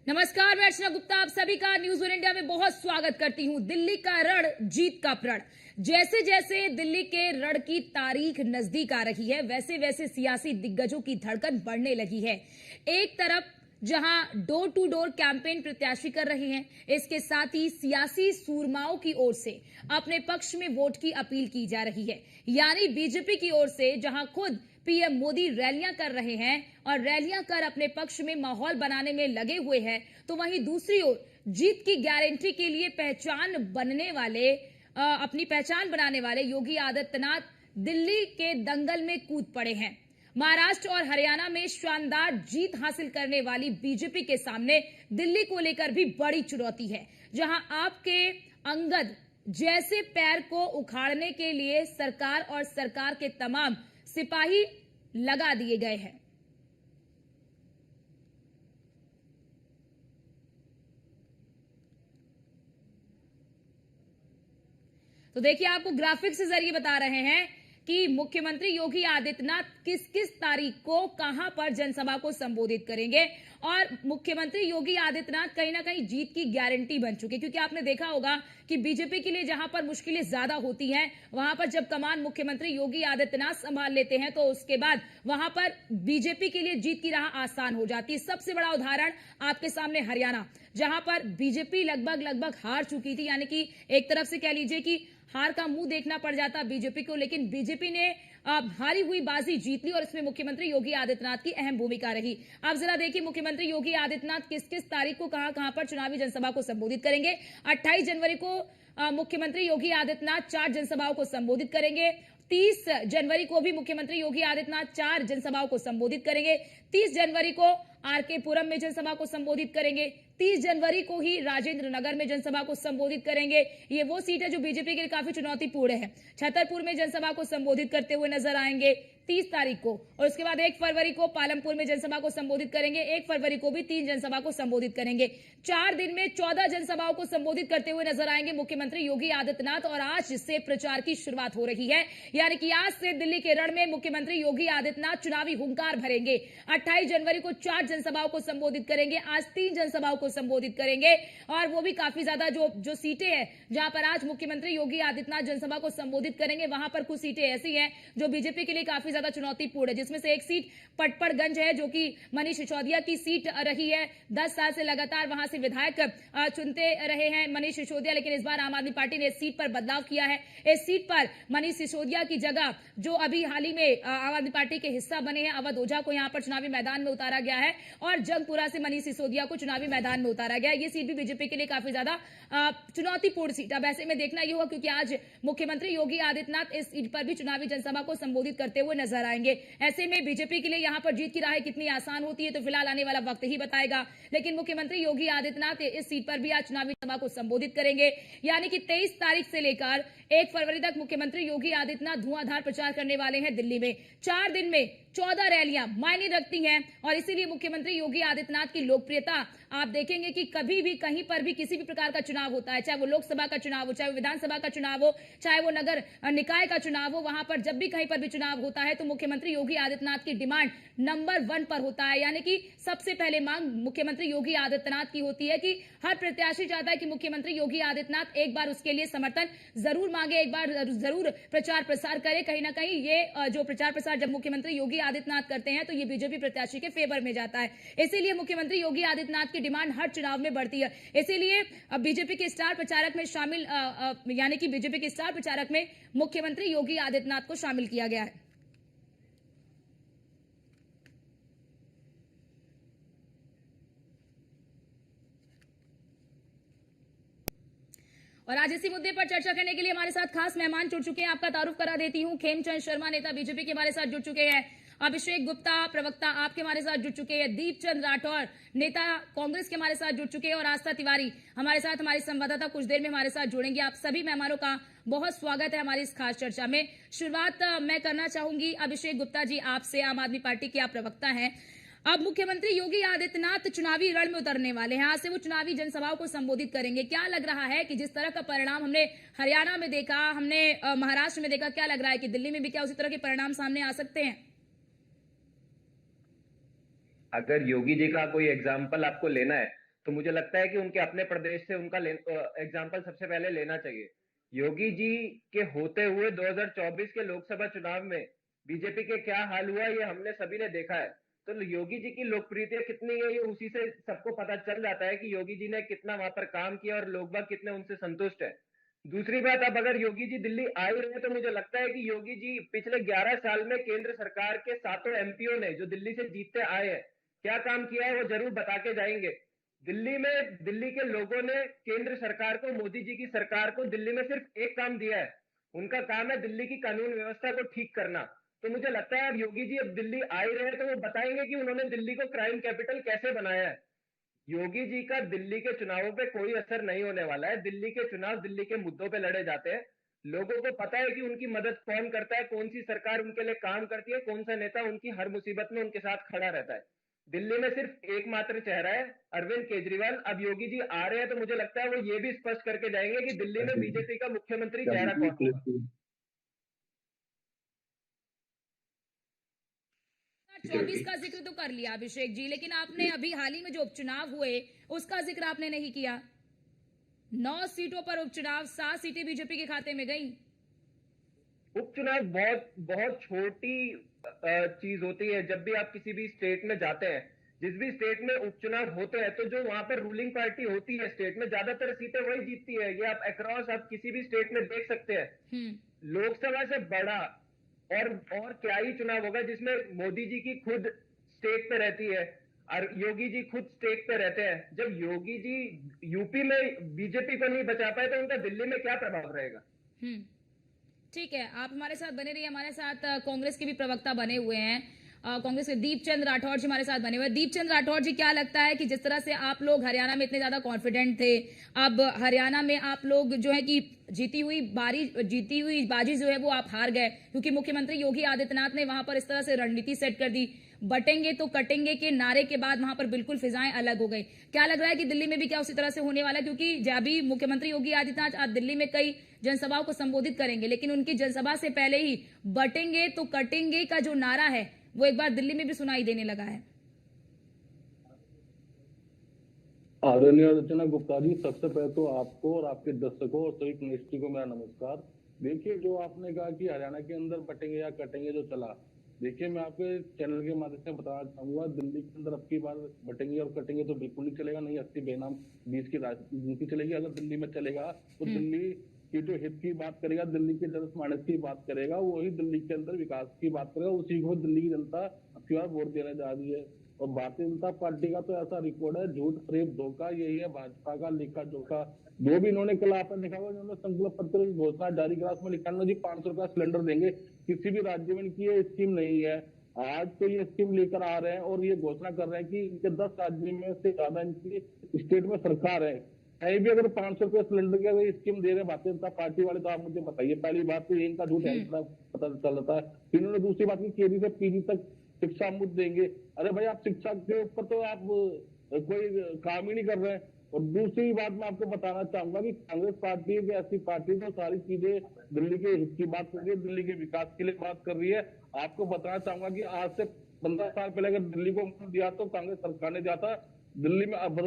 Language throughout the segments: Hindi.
नमस्कार, मैं अर्चना गुप्ता आप सभी का न्यूज वन इंडिया में बहुत स्वागत करती हूं। दिल्ली का रण, जीत का प्रण। जैसे जैसे दिल्ली के रण की तारीख नजदीक आ रही है, वैसे वैसे सियासी दिग्गजों की धड़कन बढ़ने लगी है। एक तरफ जहां डोर टू डोर कैंपेन प्रत्याशी कर रहे हैं, इसके साथ ही सियासी सूरमाओं की ओर से अपने पक्ष में वोट की अपील की जा रही है। यानी बीजेपी की ओर से जहां खुद पीएम मोदी रैलियां कर रहे हैं और रैलियां कर अपने पक्ष में माहौल बनाने में लगे हुए हैं, तो वहीं दूसरी ओर जीत की गारंटी के लिए अपनी पहचान बनाने वाले योगी आदित्यनाथ दिल्ली के दंगल में कूद पड़े हैं। महाराष्ट्र और हरियाणा में शानदार जीत हासिल करने वाली बीजेपी के सामने दिल्ली को लेकर भी बड़ी चुनौती है, जहां आपके अंगद जैसे पैर को उखाड़ने के लिए सरकार और सरकार के तमाम सिपाही लगा दिए गए हैं। तो देखिए, आपको ग्राफिक्स के जरिए बता रहे हैं कि मुख्यमंत्री योगी आदित्यनाथ किस किस तारीख को कहां पर जनसभा को संबोधित करेंगे। और मुख्यमंत्री योगी आदित्यनाथ कहीं ना कहीं जीत की गारंटी बन चुके, क्योंकि आपने देखा होगा कि बीजेपी के लिए जहां पर मुश्किलें ज्यादा होती हैं, वहां पर जब कमान मुख्यमंत्री योगी आदित्यनाथ संभाल लेते हैं, तो उसके बाद वहां पर बीजेपी के लिए जीत की राह आसान हो जाती है। सबसे बड़ा उदाहरण आपके सामने हरियाणा, जहां पर बीजेपी लगभग हार चुकी थी। यानी कि एक तरफ से कह लीजिए कि हार का मुंह देखना पड़ जाता बीजेपी को, लेकिन बीजेपी ने हारी हुई बाजी जीत ली और इसमें मुख्यमंत्री योगी आदित्यनाथ की अहम भूमिका रही। अब जरा देखिए, मुख्यमंत्री योगी आदित्यनाथ किस किस तारीख को कहां पर चुनावी जनसभा को संबोधित करेंगे। 28 जनवरी को मुख्यमंत्री योगी आदित्यनाथ 4 जनसभाओं को संबोधित करेंगे। 30 जनवरी को भी मुख्यमंत्री योगी आदित्यनाथ 4 जनसभाओं को संबोधित करेंगे। 30 जनवरी को आरके पुरम में जनसभा को संबोधित करेंगे। 30 जनवरी को ही राजेंद्र नगर में जनसभा को संबोधित करेंगे। ये वो सीट है जो बीजेपी के लिए काफी चुनौतीपूर्ण है। छतरपुर में जनसभा को संबोधित करते हुए नजर आएंगे 30 तारीख को, और उसके बाद 1 फरवरी को पालमपुर में जनसभा को संबोधित करेंगे। 1 फरवरी को भी 3 जनसभा को संबोधित करेंगे। 4 दिन में 14 जनसभाओं को संबोधित करते हुए नजर आएंगे मुख्यमंत्री योगी आदित्यनाथ। और आज से प्रचार की शुरुआत हो रही है, यानी कि आज से दिल्ली के रण में मुख्यमंत्री योगी आदित्यनाथ चुनावी हुंकार भरेंगे। 28 जनवरी को 4 जनसभाओं को संबोधित करेंगे, आज 3 जनसभाओं को संबोधित करेंगे, और वो भी काफी ज्यादा जो सीटें हैं जहां पर आज मुख्यमंत्री योगी आदित्यनाथ जनसभा को संबोधित करेंगे, वहां पर कुछ सीटें ऐसी हैं जो बीजेपी के लिए काफी ज्यादा चुनौतीपूर्ण है, जिसमें से एक सीट पटपड़गंज है, जो कि मनीष सिसोदिया की सीट रही है। 10 साल से लगातार वहां से विधायक चुनते रहे हैं मनीष सिसोदिया, लेकिन इस बार आम आदमी पार्टी ने इस सीट पर बदलाव किया है। इस सीट पर मनीष सिसोदिया की जगह जो अभी हाल ही में आम आदमी पार्टी के हिस्सा बने हैं अवध ओझा को यहां पर चुनावी मैदान में उतारा गया है, और जंगपुरा से मनीष सिसोदिया को चुनावी मैदान में उतारा गया। ये सीट भी बीजेपी के लिए काफी ज्यादा चुनौतीपूर्ण सीट। अब ऐसे में देखना यह होगा, क्योंकि आज मुख्यमंत्री योगी आदित्यनाथ इस सीट पर भी चुनावी जनसभा को संबोधित करते हुए नजर आएंगे। ऐसे में बीजेपी के लिए यहां पर जीत की राह कितनी आसान होती है, तो फिलहाल आने वाला वक्त ही बताएगा। लेकिन मुख्यमंत्री योगी आदित्यनाथ इस सीट पर भी आज चुनावी सभा को संबोधित करेंगे। यानी कि 23 तारीख से लेकर 1 फरवरी तक मुख्यमंत्री योगी आदित्यनाथ धुआंधार प्रचार करने वाले हैं दिल्ली में। 4 दिन में 14 रैलियां मायने रखती हैं, और इसीलिए मुख्यमंत्री योगी आदित्यनाथ की लोकप्रियता आप देखेंगे कि कभी भी कहीं पर भी किसी भी प्रकार का चुनाव होता है, चाहे वो लोकसभा का चुनाव हो, चाहे वो विधानसभा का चुनाव हो, चाहे वो नगर निकाय का चुनाव हो, वहां पर जब भी कहीं पर भी चुनाव होता है तो मुख्यमंत्री योगी आदित्यनाथ की डिमांड नंबर 1 पर होता है। यानी कि सबसे पहले मांग मुख्यमंत्री योगी आदित्यनाथ की होती है कि हर प्रत्याशी चाहता है कि मुख्यमंत्री योगी आदित्यनाथ एक बार उसके लिए समर्थन जरूर मांगे, एक बार जरूर प्रचार प्रसार करे। कहीं ना कहीं ये जो प्रचार प्रसार जब मुख्यमंत्री योगी आदित्यनाथ करते हैं तो ये बीजेपी प्रत्याशी के फेवर में जाता है। इसीलिए मुख्यमंत्री योगी आदित्यनाथ की डिमांड हर चुनाव में बढ़ती है। इसीलिए बीजेपी के स्टार प्रचारक में शामिल यानी कि बीजेपी के स्टार प्रचारक में मुख्यमंत्री योगी आदित्यनाथ को शामिल किया गया है। और आज इसी मुद्दे पर चर्चा करने के लिए हमारे साथ खास मेहमान जुड़ चुके हैं। आपका तारुफ करा देती हूं। खेमचंद शर्मा नेता बीजेपी के हमारे साथ जुड़ चुके हैं। अभिषेक गुप्ता प्रवक्ता आपके हमारे साथ जुड़ चुके हैं। दीपचंद राठौर नेता कांग्रेस के हमारे साथ जुड़ चुके हैं, और आस्था तिवारी हमारे साथ हमारी संवाददाता कुछ देर में हमारे साथ जुड़ेंगे। आप सभी मेहमानों का बहुत स्वागत है हमारी इस खास चर्चा में। शुरुआत मैं करना चाहूंगी अभिषेक गुप्ता जी आपसे। आम आदमी पार्टी के आप प्रवक्ता हैं। अब मुख्यमंत्री योगी आदित्यनाथ चुनावी रण में उतरने वाले हैं। आज से वो चुनावी जनसभाओं को संबोधित करेंगे। क्या लग रहा है कि जिस तरह का परिणाम हमने हरियाणा में देखा, हमने महाराष्ट्र में देखा, क्या लग रहा है कि दिल्ली में भी क्या उसी तरह के परिणाम सामने आ सकते हैं? अगर योगी जी का कोई एग्जाम्पल आपको लेना है तो मुझे लगता है कि उनके अपने प्रदेश से उनका एग्जाम्पल सबसे पहले लेना चाहिए। योगी जी के होते हुए 2024 के लोकसभा चुनाव में बीजेपी के क्या हाल हुआ ये हमने सभी ने देखा है। तो योगी जी की लोकप्रियता कितनी है ये उसी से सबको पता चल जाता है कि योगी जी ने कितना वहां पर काम किया और लोग बाग कितने उनसे संतुष्ट है। दूसरी बात, अब अगर योगी जी दिल्ली आ ही रहे तो मुझे लगता है कि योगी जी पिछले 11 साल में केंद्र सरकार के 7 एमपीओ ने जो दिल्ली से जीतते आए हैं क्या काम किया है वो जरूर बता के जाएंगे। दिल्ली में दिल्ली के लोगों ने केंद्र सरकार को, मोदी जी की सरकार को दिल्ली में सिर्फ एक काम दिया है, उनका काम है दिल्ली की कानून व्यवस्था को ठीक करना। तो मुझे लगता है अब योगी जी अब दिल्ली आ ही रहे तो वो बताएंगे कि उन्होंने दिल्ली को क्राइम कैपिटल कैसे बनाया है। योगी जी का दिल्ली के चुनावों पे कोई असर नहीं होने वाला है। दिल्ली के चुनाव दिल्ली के मुद्दों पे लड़े जाते हैं। लोगों को पता है कि उनकी मदद कौन करता है, कौन सी सरकार उनके लिए काम करती है, कौन सा नेता उनकी हर मुसीबत में उनके साथ खड़ा रहता है। दिल्ली में सिर्फ एकमात्र चेहरा है अरविंद केजरीवाल। अब योगी जी आ रहे हैं तो मुझे लगता है वो ये भी स्पष्ट करके जाएंगे कि दिल्ली में बीजेपी का मुख्यमंत्री चेहरा कौन होगा। 24 का जिक्र तो कर लिया अभिषेक जी, लेकिन आपने अभी हाल ही में जो उपचुनाव हुए उसका जिक्र आपने नहीं किया। 9 सीटों पर उपचुनाव, 7 सीटें बीजेपी के खाते में गई। उपचुनाव बहुत बहुत छोटी चीज होती है। जब भी आप किसी भी स्टेट में जाते हैं, जिस भी स्टेट में उपचुनाव होते हैं, तो जो वहां पर रूलिंग पार्टी होती है स्टेट में ज्यादातर सीटें वही जीतती है। ये आप अक्रॉस आप किसी भी स्टेट में देख सकते हैं। लोकसभा से बड़ा और क्या ही चुनाव होगा जिसमें मोदी जी की खुद स्टेट पे रहती है और योगी जी खुद स्टेट पे रहते हैं। जब योगी जी यूपी में बीजेपी को नहीं बचा पाए तो उनका दिल्ली में क्या प्रभाव रहेगा। ठीक है, आप हमारे साथ बने रहिए। हमारे साथ कांग्रेस के भी प्रवक्ता बने हुए हैं, कांग्रेस के दीपचंद राठौर जी हमारे साथ बने हुए हैं। दीपचंद राठौर जी, क्या लगता है कि जिस तरह से आप लोग हरियाणा में इतने ज्यादा कॉन्फिडेंट थे, अब हरियाणा में आप लोग जो है कि जीती हुई बाजी जो है वो आप हार गए, क्योंकि मुख्यमंत्री योगी आदित्यनाथ ने वहां पर इस तरह से रणनीति सेट कर दी, बटेंगे तो कटेंगे के नारे के बाद वहां पर बिल्कुल फिजाएं अलग हो गई। क्या लग रहा है कि दिल्ली में भी क्या उसी तरह से होने वाला है? क्योंकि जब भी मुख्यमंत्री योगी आदित्यनाथ आज दिल्ली में कई जनसभाओं को संबोधित करेंगे, लेकिन उनकी जनसभा से पहले ही बटेंगे तो कटेंगे का जो नारा है वो एक बार दिल्ली में भी सुनाई देने लगा है। आदरणीय अर्चना गुप्ता जी, सबसे पहले तो आपको और आपके दर्शकों और सभी कम्युनिटी को मेरा नमस्कार। देखिए, जो आपने कहा कि हरियाणा के अंदर बटेंगे या कटेंगे जो चला, देखिए मैं आपके चैनल के माध्यम से बताना चाहूंगा, दिल्ली के अंदर अब की बार बटेंगे और कटेंगे तो बिल्कुल नहीं चलेगा। नहीं 80 बेनाम 20 की राजनीति चलेगी। अगर दिल्ली में चलेगा तो दिल्ली की जो हित की बात करेगा, दिल्ली के जनमानस की बात करेगा, वही दिल्ली के अंदर विकास की बात करेगा, उसी को दिल्ली की जनता अब की बार वोट देने जा रही है। और भारतीय जनता पार्टी का तो ऐसा रिकॉर्ड है, झूठ फरेब धोखा, यही है भाजपा का लिखा जोखा। जो भी इन्होंने कल आपने देखा होगा, इन्होंने संकल्प पत्र की घोषणा जारी करा, उसमें लिखा जी 500 का सिलेंडर देंगे। किसी भी राज्य में इनकी ये स्कीम नहीं है। आज तो ये स्कीम लेकर आ रहे हैं और ये घोषणा कर रहे हैं कि इनके 10 राज्यों में से ज्यादा इनकी स्टेट में सरकार है। कहीं भी अगर 500 रुपए सिलेंडर की अगर स्कीम दे रहे भारतीय जनता पार्टी वाले, तो आप मुझे बताइए। पहली बात तो इनका झूठ है, पता चलता है। इन्होंने दूसरी बात की केजी से पीजी तक शिक्षा मुफ्त देंगे। अरे भाई, आप शिक्षा के ऊपर तो आप कोई काम ही नहीं कर रहे हैं। और दूसरी बात मैं आपको बताना चाहूंगा कि कांग्रेस पार्टी एक ऐसी पार्टी तो सारी चीजें दिल्ली के हित की बात कर रही है, दिल्ली के विकास के लिए बात कर रही है। आपको बताना चाहूंगा कि आज से 15 साल पहले अगर दिल्ली को दिया तो कांग्रेस सरकार ने दिया था। दिल्ली में अब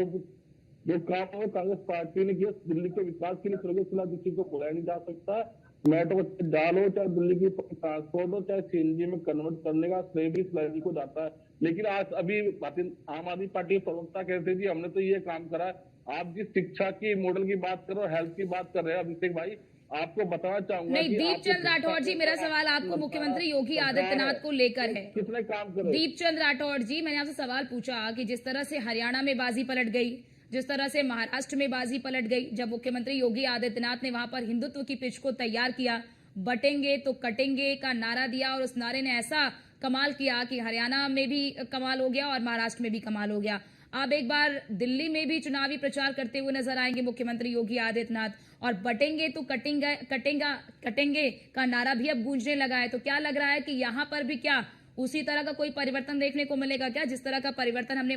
जो काम है कांग्रेस पार्टी ने किया दिल्ली के विकास के लिए, स्वर्गीय शीला दीक्षित को भुलाया नहीं जा सकता। मेट्रो डालो, चाहे दिल्ली की ट्रांसपोर्ट हो, चाहे सीएनजी में कन्वर्ट करने का श्रेय भी शिलाजी को जाता है। लेकिन आज अभी आम आदमी पार्टी के प्रवक्ता कहते जी हमने तो ये काम करा। आप जिस शिक्षा की मॉडल की बात कर रहे हो, हेल्थ की बात कर रहे हैं अभिषेक भाई, आपको बताना चाहूंगा नहीं, दीपचंद राठौर जी, मेरा सवाल आपको मुख्यमंत्री योगी आदित्यनाथ को लेकर है। कितने काम करे दीपचंद राठौर जी, मैंने आपसे सवाल पूछा कि जिस तरह से हरियाणा में बाजी पलट गई, जिस तरह से महाराष्ट्र में बाजी पलट गई, जब मुख्यमंत्री योगी आदित्यनाथ ने वहां पर हिंदुत्व की पिच को तैयार किया, बटेंगे तो कटेंगे का नारा दिया, और उस नारे ने ऐसा कमाल किया कि हरियाणा में भी कमाल हो गया और महाराष्ट्र में भी कमाल हो गया। अब एक बार दिल्ली में भी चुनावी प्रचार करते हुए नजर आएंगे मुख्यमंत्री योगी आदित्यनाथ, और बटेंगे तो कटेंगे का नारा भी अब गूंजने लगा है। तो क्या लग रहा है कि यहाँ पर भी क्या उसी तरह का कोई परिवर्तन देखने को मिलेगा क्या, जिस तरह का परिवर्तन हमने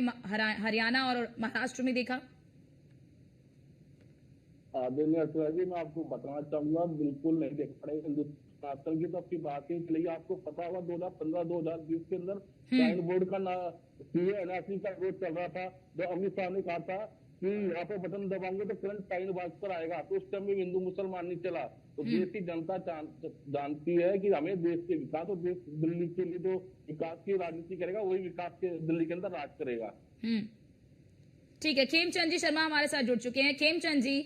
हरियाणा और महाराष्ट्र में देखा? आदरणीय अर्चना जी, मैं आपको बताना चाहूंगा, बिल्कुल नहीं देख पा रहे। आजकल की तो आपकी बात ही चली। आपको पता होगा 2015-2020 के अंदर साइन बोर्ड का एनआरसी का विरोध चल रहा था, जो अमित शाह ने कहा था कि यहाँ पे बटन दबाएंगे तो करंट साइन बाज पर आएगा, तो उस टाइम में हिंदू मुसलमान नहीं चला। तो देश की जनता जानती है कि हमें देश के विकास और देश दिल्ली के लिए जो विकास की राजनीति करेगा वही विकास के दिल्ली के अंदर राज करेगा। ठीक है, खेमचंद जी शर्मा हमारे साथ जुड़ चुके हैं। खेमचंद जी,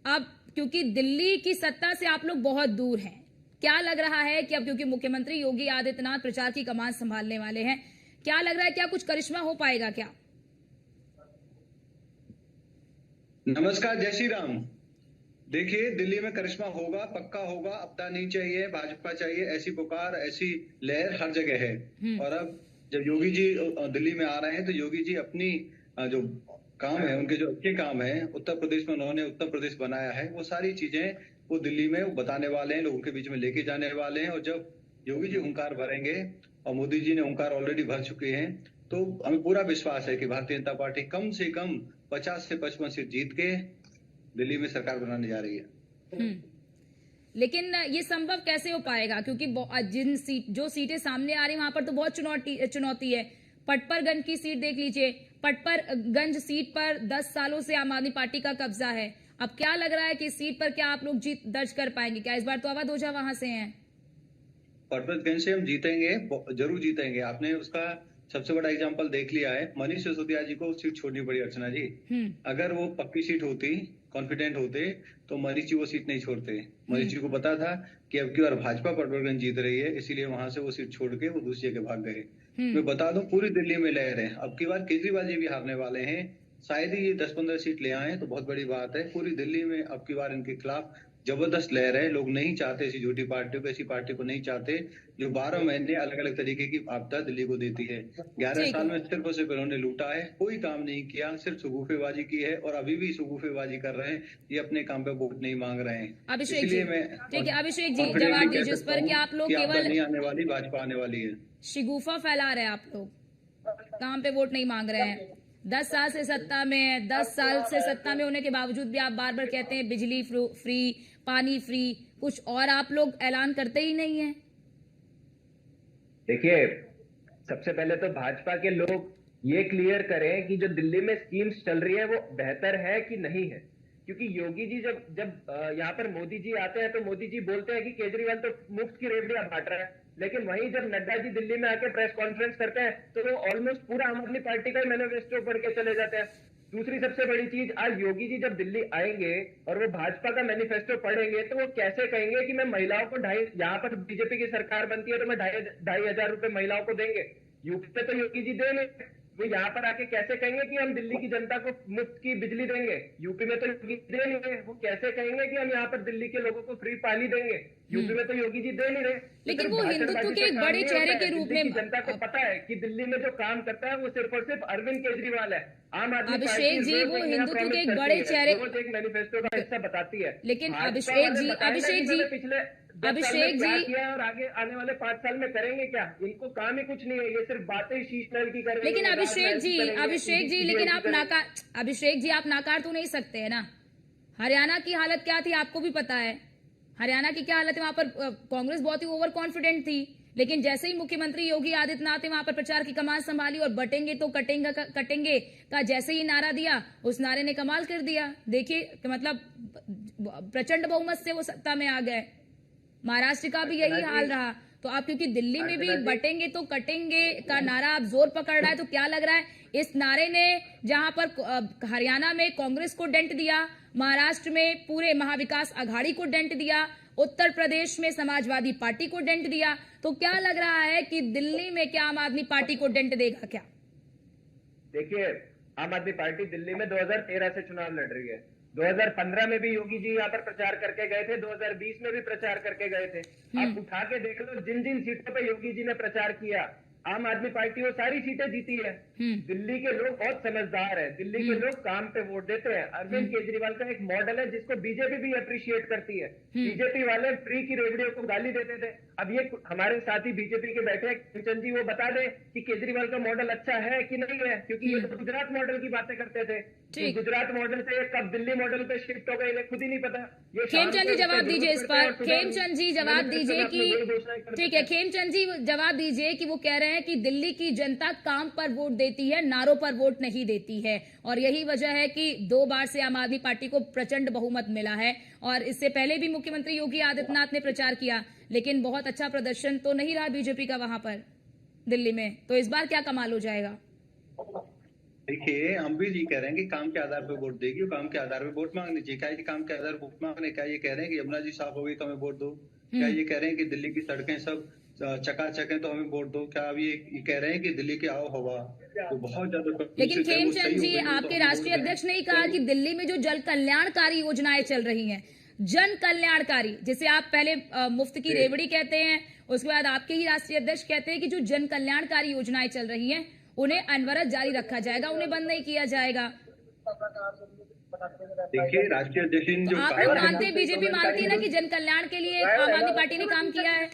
अब क्योंकि दिल्ली की सत्ता से आप लोग बहुत दूर हैं, क्या लग रहा है कि अब क्योंकि मुख्यमंत्री योगी आदित्यनाथ प्रचार की कमान संभालने वाले हैं, क्या लग रहा है क्या कुछ करिश्मा हो पाएगा क्या? नमस्कार, जय श्री राम। देखिए, दिल्ली में करिश्मा होगा, पक्का होगा। अपना नहीं चाहिए, भाजपा चाहिए, ऐसी पुकार, ऐसी लहर हर जगह है। और अब जब योगी जी दिल्ली में आ रहे हैं तो योगी जी अपनी जो काम है, उनके जो अच्छे काम है, उत्तर प्रदेश में उन्होंने उत्तर प्रदेश बनाया है, वो सारी चीजें वो दिल्ली में बताने वाले हैं, लोगों के बीच में लेके जाने वाले हैं। और जब योगी जी हुंकार भरेंगे और मोदी जी ने हुंकार ऑलरेडी भर चुके हैं, तो हमें पूरा विश्वास है कि भारतीय जनता पार्टी कम से कम 50 से 55 सीट जीत के दिल्ली में सरकार बनाने जा रही है। लेकिन ये संभव कैसे हो पाएगा, क्योंकि जो सीटें सामने आ रही वहां पर तो बहुत चुनौती है। पटपरगंज की सीट देख लीजिए, पटपरगंज सीट पर 10 सालों से आम आदमी पार्टी का कब्जा है। अब क्या लग रहा है कि इस सीट पर क्या आप लोग जीत दर्ज कर पाएंगे? क्या इस बार तो अवध ओझा वहां से हैं? पटपरगंज से हम जीतेंगे, जरूर जीतेंगे। आपने उसका सबसे बड़ा एग्जांपल देख लिया है। मनीष सिसोदिया जी को सीट छोड़नी पड़ी, अर्चना जी। अगर वो पक्की सीट होती, कॉन्फिडेंट होते, तो मनीष जी वो सीट नहीं छोड़ते। मनीष जी को पता था कि अब की बार भाजपा पटपरगंज जीत रही है, इसीलिए वहां से वो सीट छोड़ के वो दूसरी जगह भाग गए। मैं बता दूं, पूरी दिल्ली में लहर है। अब की बार केजरीवाल जी भी हारने वाले हैं, शायद ही ये 10-15 सीट ले आए तो बहुत बड़ी बात है। पूरी दिल्ली में अब की बार इनके खिलाफ जबरदस्त लहर है। लोग नहीं चाहते ऐसी झूठी पार्टियों को, ऐसी पार्टी को नहीं चाहते जो 12 महीने अलग अलग तरीके की आपदा दिल्ली को देती है। 11 साल में सिर्फ और सिर्फ इन्होंने लूटा है, कोई काम नहीं किया, सिर्फ सुगुफेबाजी की है और अभी भी सुगुफेबाजी कर रहे हैं। ये अपने काम पे वोट नहीं मांग रहे हैं। अभिषेक जी, ठीक है अभिषेक जी, जवाब दीजिए इस पर कि आप लोग केवल नहीं आने वाली, भाजपा आने वाली है। शिगुफा फैला रहे हैं आप लोग, काम पे वोट नहीं मांग रहे हैं। 10 साल से सत्ता में है, 10 साल से सत्ता में होने के बावजूद भी आप बार बार कहते हैं बिजली फ्री, पानी फ्री, कुछ और आप लोग ऐलान करते ही नहीं है। देखिए, सबसे पहले तो भाजपा के लोग ये क्लियर करें कि जो दिल्ली में स्कीम्स चल रही है वो बेहतर है कि नहीं है। क्योंकि योगी जी जब यहाँ पर मोदी जी आते हैं तो मोदी जी बोलते हैं कि केजरीवाल तो मुफ्त की रेवड़ियां बांट रहा है, लेकिन वहीं जब नड्डा जी दिल्ली में आके प्रेस कॉन्फ्रेंस करते हैं तो वो ऑलमोस्ट पूरा आम आदमी पार्टी का ही मैनिफेस्टो पढ़ के चले जाते हैं। दूसरी सबसे बड़ी चीज, आज योगी जी जब दिल्ली आएंगे और वो भाजपा का मैनिफेस्टो पढ़ेंगे तो वो कैसे कहेंगे कि मैं महिलाओं को यहाँ पर बीजेपी की सरकार बनती है तो मैं 2,500 रुपए महिलाओं को देंगे। यूपी पे तो योगी जी दे नहीं, वो यहाँ पर आके कैसे कहेंगे कि हम दिल्ली की जनता को मुफ्त की बिजली देंगे? यूपी में तो योगी दे नहीं रहे। वो कैसे कहेंगे कि हम यहाँ पर दिल्ली के लोगों को फ्री पानी देंगे? यूपी में तो योगी जी दे नहीं रहे। लेकिन वो हिंदुत्व के एक बड़े चेहरे के रूप में जनता को पता है कि दिल्ली में जो काम करता है वो सिर्फ और सिर्फ अरविंद केजरीवाल है। आम आदमी अभिषेक जी, वो हिंदुत्व के एक बड़े चेहरे, एक मैनिफेस्टो का हिस्सा बताती है। लेकिन अभिषेक जी पिछले अभिषेक जी किया और आगे आने वाले 5 साल में करेंगे क्या? इनको काम ही कुछ नहीं है, ये सिर्फ बातें शीश महल की करेंगे। लेकिन अभिषेक जी लेकिन आप नाकार तो नहीं सकते है ना। हरियाणा की हालत क्या थी आपको भी पता है। हरियाणा की क्या हालत है, वहां पर कांग्रेस बहुत ही ओवर कॉन्फिडेंट थी, लेकिन जैसे ही मुख्यमंत्री योगी आदित्यनाथ ने वहां पर प्रचार की कमान संभाली और बटेंगे तो कटेंगे का जैसे ही नारा दिया, उस नारे ने कमाल कर दिया। देखिए मतलब प्रचंड बहुमत से वो सत्ता में आ गए। महाराष्ट्र का भी यही हाल रहा। तो आप क्योंकि दिल्ली में भी बटेंगे तो कटेंगे का नारा आप जोर पकड़ रहा है, तो क्या लग रहा है इस नारे ने जहां पर हरियाणा में कांग्रेस को डेंट दिया, महाराष्ट्र में पूरे महाविकास आघाड़ी को डेंट दिया, उत्तर प्रदेश में समाजवादी पार्टी को डेंट दिया, तो क्या लग रहा है कि दिल्ली में क्या आम आदमी पार्टी को डेंट देगा क्या? देखिए, आम आदमी पार्टी दिल्ली में 2013 से चुनाव लड़ रही है। 2015 में भी योगी जी यहाँ पर प्रचार करके गए थे, 2020 में भी प्रचार करके गए थे। आप उठा के देख लो जिन जिन सीटों पे योगी जी ने प्रचार किया, आम आदमी पार्टी वो सारी सीटें जीती है। दिल्ली के लोग बहुत समझदार हैं, दिल्ली के लोग काम पे वोट देते हैं। अरविंद केजरीवाल का एक मॉडल है जिसको बीजेपी भी अप्रिशिएट करती है। बीजेपी वाले फ्री की रेवड़ियों को गाली देते थे, अब ये हमारे साथी बीजेपी के बैठे किशन जी वो बता दे कि केजरीवाल का मॉडल अच्छा है कि नहीं है, क्योंकि ये तो गुजरात मॉडल की बातें करते थे। ठीक। गुजरात मॉडल से कब दिल्ली मॉडल पे शिफ्ट हो गए ये खुद ही नहीं पता। ये खेमचंद जी जवाब दीजिए इस पर। खेमचंद जी जवाब दीजिए कि ठीक है, खेमचंद जी जवाब दीजिए कि वो कह रहे हैं कि दिल्ली की जनता काम पर वोट देती है, नारों पर वोट नहीं देती है, और यही वजह है कि 2 बार से आम आदमी पार्टी को प्रचंड बहुमत मिला है। और इससे पहले भी मुख्यमंत्री योगी आदित्यनाथ ने प्रचार किया, लेकिन बहुत अच्छा प्रदर्शन तो नहीं रहा बीजेपी का वहां पर दिल्ली में। तो इस बार क्या कमाल हो जाएगा? देखिए, हम भी ये कह रहे हैं कि काम के आधार पर वोट देगी, काम के आधार पर वोट मांगनी चाहिए। क्या ये काम के आधार पर वोट मांगने, क्या ये कह रहे हैं कि यमुना जी साफ हो गई तो हमें वोट दो? क्या ये कह रहे हैं कि दिल्ली की सड़कें सब चकाचक है तो हमें वोट दो? क्या अब ये कह रहे हैं कि दिल्ली की आओ हवा तो बहुत ज्यादा? लेकिन खेमचंद जी, आपके राष्ट्रीय अध्यक्ष ने कहा कि दिल्ली में जो जन कल्याणकारी योजनाएं चल रही हैं, जन कल्याणकारी, जिसे आप पहले मुफ्त की रेवड़ी कहते हैं, उसके बाद आपके ही राष्ट्रीय अध्यक्ष कहते हैं कि जो जन कल्याणकारी योजनाएं चल रही हैं उन्हें अनवरत जारी रखा जाएगा, उन्हें बंद नहीं किया जाएगा। देखिए, राष्ट्रीय अध्यक्ष जो आप लोग मानते हैं, बीजेपी मानती है ना कि जन कल्याण के लिए आम आदमी पार्टी ने काम किया है?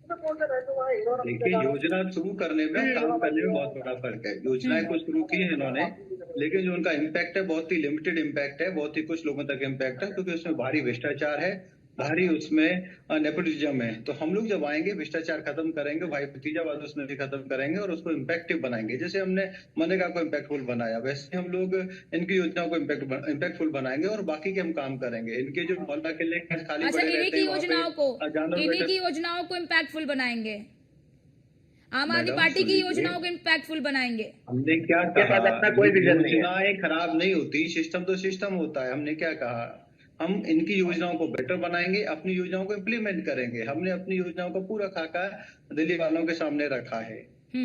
देखिए, योजना शुरू करने में काम करने में बहुत बड़ा फर्क है। योजनाएं कुछ शुरू की है इन्होंने, लेकिन जो उनका इम्पैक्ट है बहुत ही लिमिटेड इम्पैक्ट है, बहुत ही कुछ लोगों तक इम्पैक्ट है, क्योंकि उसमें भारी भ्रष्टाचार है, भारी उसमें नेपोटिज्म है। तो हम लोग जब आएंगे भ्रष्टाचार खत्म करेंगे, भाई भतीजावाद उसमें भी खत्म करेंगे और उसको इम्पैक्टिव बनाएंगे। जैसे हमने मनरेगा को इम्पैक्टफुल बनाया, वैसे हम लोग इनकी योजनाओं को इम्पैक्टफुल बनाएंगे और बाकी के हम काम करेंगे। इनके जो मोहल्ला के लिए खाली अच्छा, पड़े इन्हीं रहते की हैं, योजनाओं को इम्पैक्टफुल बनाएंगे, आम आदमी पार्टी की योजनाओं को इम्पैक्टफुल बनाएंगे। हमने क्या कहा? कोई योजनाएं खराब नहीं होती, सिस्टम तो सिस्टम होता है। हमने क्या कहा? हम इनकी योजनाओं को बेटर बनाएंगे, अपनी योजनाओं को इम्प्लीमेंट करेंगे। हमने अपनी योजनाओं का पूरा खाका दिल्ली वालों के सामने रखा है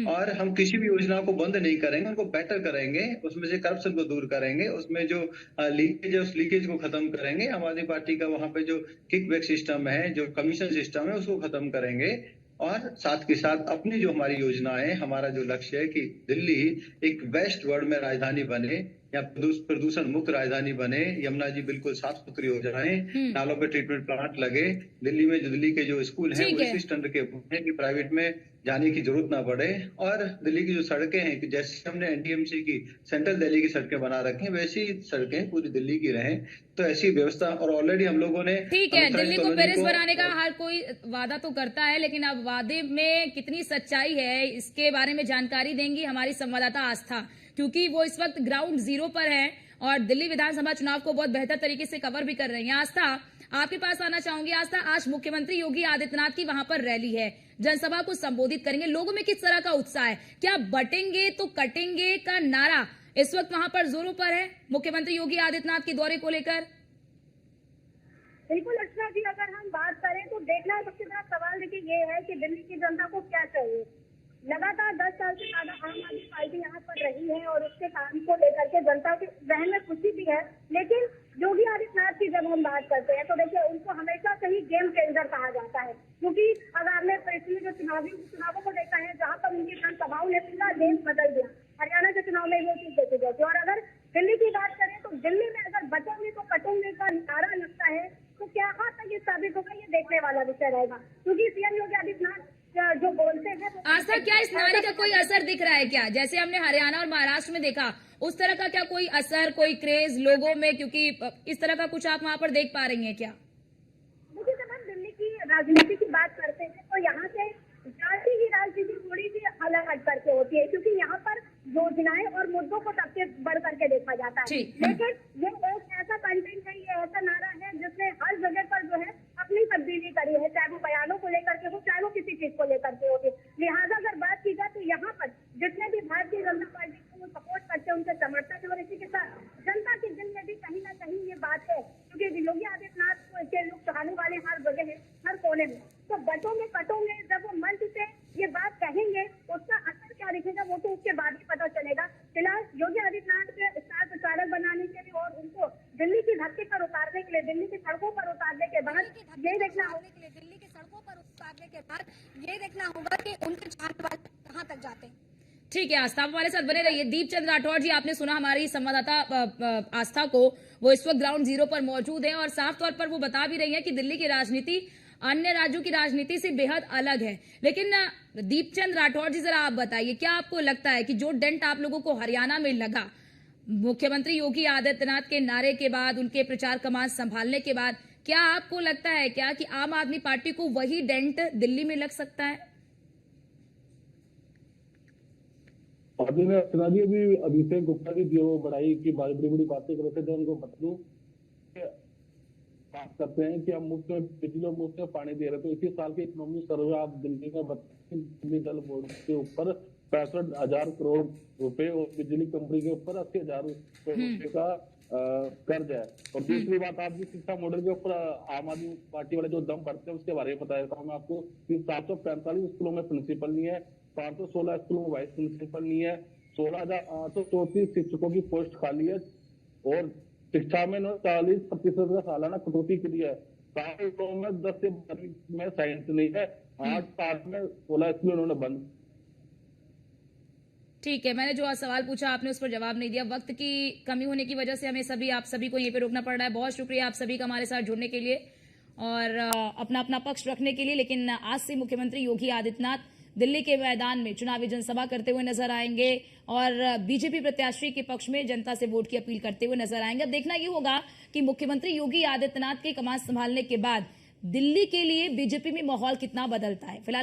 और हम किसी भी योजना को बंद नहीं करेंगे, उनको बेटर करेंगे, उसमें से करप्शन को दूर करेंगे, उसमें जो लीकेज है उस लीकेज को खत्म करेंगे। आम आदमी पार्टी का वहां पे जो किकबैक सिस्टम है, जो कमीशन सिस्टम है, उसको खत्म करेंगे और साथ के साथ अपनी जो हमारी योजना है, हमारा जो लक्ष्य है कि दिल्ली एक वेस्ट वर्ल्ड में राजधानी बने या प्रदूषण मुक्त राजधानी बने, यमुना जी बिल्कुल साफ सुथरी हो जाए, नालों पे ट्रीटमेंट प्लांट लगे, दिल्ली में जो दिल्ली के जो स्कूल हैं वो इसी स्टैंडर्ड के हैं कि प्राइवेट में जाने की जरूरत ना पड़े, और दिल्ली की जो सड़कें हैं कि जैसे हमने एनडीएमसी की सेंट्रल दिल्ली की सड़कें बना रखी हैं वैसी सड़कें पूरी दिल्ली की रहें। तो ऐसी व्यवस्था, और ऑलरेडी हम लोगों ने ठीक है, दिल्ली को पेरिस बनाने का हर कोई वादा तो करता है, लेकिन अब वादे में कितनी सच्चाई है इसके बारे में जानकारी देंगी हमारी संवाददाता आस्था, क्योंकि वो इस वक्त ग्राउंड जीरो पर है और दिल्ली विधानसभा चुनाव को बहुत बेहतर तरीके से कवर भी कर रही हैं। आस्था, आपके पास आना चाहूंगी। आस्था, आज मुख्यमंत्री योगी आदित्यनाथ की वहां पर रैली है, जनसभा को संबोधित करेंगे, लोगों में किस तरह का उत्साह है? क्या बटेंगे तो कटेंगे का नारा इस वक्त वहां पर जोरों पर है मुख्यमंत्री योगी आदित्यनाथ के दौरे को लेकर? बिल्कुल अर्चना जी, अगर हम बात करें तो देखना सबसे बड़ा सवाल देखिए ये है कि दिल्ली की जनता को क्या चाहिए। लगातार 10 साल से ज्यादा आम आदमी पार्टी यहाँ पर रही है और उसके काम को लेकर के जनता के जहन में खुशी भी है, लेकिन योगी आदित्यनाथ की जब हम बात करते हैं तो देखिए उनको हमेशा से ही गेम चेंजर कहा जाता है, क्योंकि अगर आपने पिछले जो चुनावों को देखा है जहाँ पर उनकी जनसभाओं ने पूरा गेम बदल दिया, हरियाणा के चुनाव में वो चीज देखी जाती है। और अगर दिल्ली की बात करें तो दिल्ली में अगर बचोगे तो कटोगे का नारा लगता है तो क्या हद तक ये साबित होगा, ये देखने वाला विषय रहेगा, क्योंकि सीएम योगी आदित्यनाथ जो बोलते हैं। आस्था, क्या इस नारे का कोई असर दिख रहा है क्या? जैसे हमने हरियाणा और महाराष्ट्र में देखा, उस तरह का क्या कोई असर, कोई क्रेज लोगों में, क्योंकि इस तरह का कुछ आप वहां पर देख पा रही हैं क्या? देखिए, जब हम दिल्ली की राजनीति की बात करते हैं तो यहाँ से जाति की राजनीति थोड़ी सी अलग हट करके होती है, क्योंकि यहाँ पर योजनाएं और मुद्दों को सबसे बढ़ करके देखा जाता है। लेकिन ये एक ऐसा कंटेंट है, ये ऐसा नारा है जिसने हर जगह पर जो है अपनी तब्दीली करी है, चाहे वो बयानों को लेकर के हो, चाहे वो किसी चीज को लेकर के हो। लिहाजा अगर बात की जाए तो यहाँ पर जितने भी भारतीय जनता पार्टी को सपोर्ट करते हैं उनके समर्थक है, और इसी के साथ जनता के दिल में भी कहीं ना कहीं ये बात है, क्योंकि योगी आदित्यनाथ के लोग चाहने वाले हर जगह है, हर कोने में। तो बटोगे कटोगे, जब वो मंच से ये बात कहेंगे उसका असर क्या दिखेगा वो तो उसके बाद ही पता चलेगा। फिलहाल योगी आदित्यनाथ के स्टार प्रचारक बनाने के लिए और उनको दिल्ली की धरती पर उतारने के लिए, दिल्ली की सड़कों पर उतारने के बाद ये देखना होगा कि उनके चाहने वाले कहाँ तक जाते हैं। ठीक है आस्था, हमारे साथ बने रहिए। दीपचंद राठौर जी, आपने सुना हमारी संवाददाता आस्था को, वो इस वक्त ग्राउंड जीरो पर मौजूद है और साफ तौर पर वो बता भी रही है कि दिल्ली की राजनीति अन्य राज्यों की राजनीति से बेहद अलग है। लेकिन दीपचंद राठौर जी, जरा आप बताइए, क्या आपको लगता है कि जो डेंट आप लोगों को हरियाणा में लगा मुख्यमंत्री योगी आदित्यनाथ के नारे के बाद, उनके प्रचार कमान संभालने के बाद, क्या आपको लगता है क्या कि आम आदमी पार्टी को वही डेंट दिल्ली में लग सकता है? अर्चना जी, अभी अभिषेक गुप्ता जी जो बड़ाई की बड़ी बड़ी बातें कर रहे थे, जो उनको बता बात करते हैं कि हम मुफ्त में बिजली और मुफ्त में पानी दे रहे हैं। तो इसी साल के इकोनॉमी सर्वे आप दिल्ली में बिजली जल बोर्ड के ऊपर 65,000 करोड़ रुपए और बिजली कंपनी के ऊपर 80,000 रुपए का कर्ज है। और दूसरी बात, आप जिस शिक्षा मॉडल के ऊपर आम आदमी पार्टी वाले जो दम भरते हैं उसके बारे में बताया था मैं आपको कि 745 स्कूलों में प्रिंसिपल नहीं है, 516 स्कूलों में वाइस प्रिंसिपल नहीं है, 16,834 शिक्षकों की पोस्ट खाली है और शिक्षा में 40% का सालाना कटौती की है। 7 स्कूलों में 10 से 12 में साइंस नहीं है, 8 साल में 16 स्कूल उन्होंने बंद। ठीक है, मैंने जो सवाल पूछा आपने उस पर जवाब नहीं दिया। वक्त की कमी होने की वजह से हमें आप सभी को यहीं पे रोकना पड़ रहा है। बहुत शुक्रिया आप सभी का हमारे साथ जुड़ने के लिए और अपना अपना पक्ष रखने के लिए। लेकिन आज से मुख्यमंत्री योगी आदित्यनाथ दिल्ली के मैदान में चुनावी जनसभा करते हुए नजर आएंगे और बीजेपी प्रत्याशी के पक्ष में जनता से वोट की अपील करते हुए नजर आएंगे। अब देखना ये होगा कि मुख्यमंत्री योगी आदित्यनाथ के कमान संभालने के बाद दिल्ली के लिए बीजेपी में माहौल कितना बदलता है। फिलहाल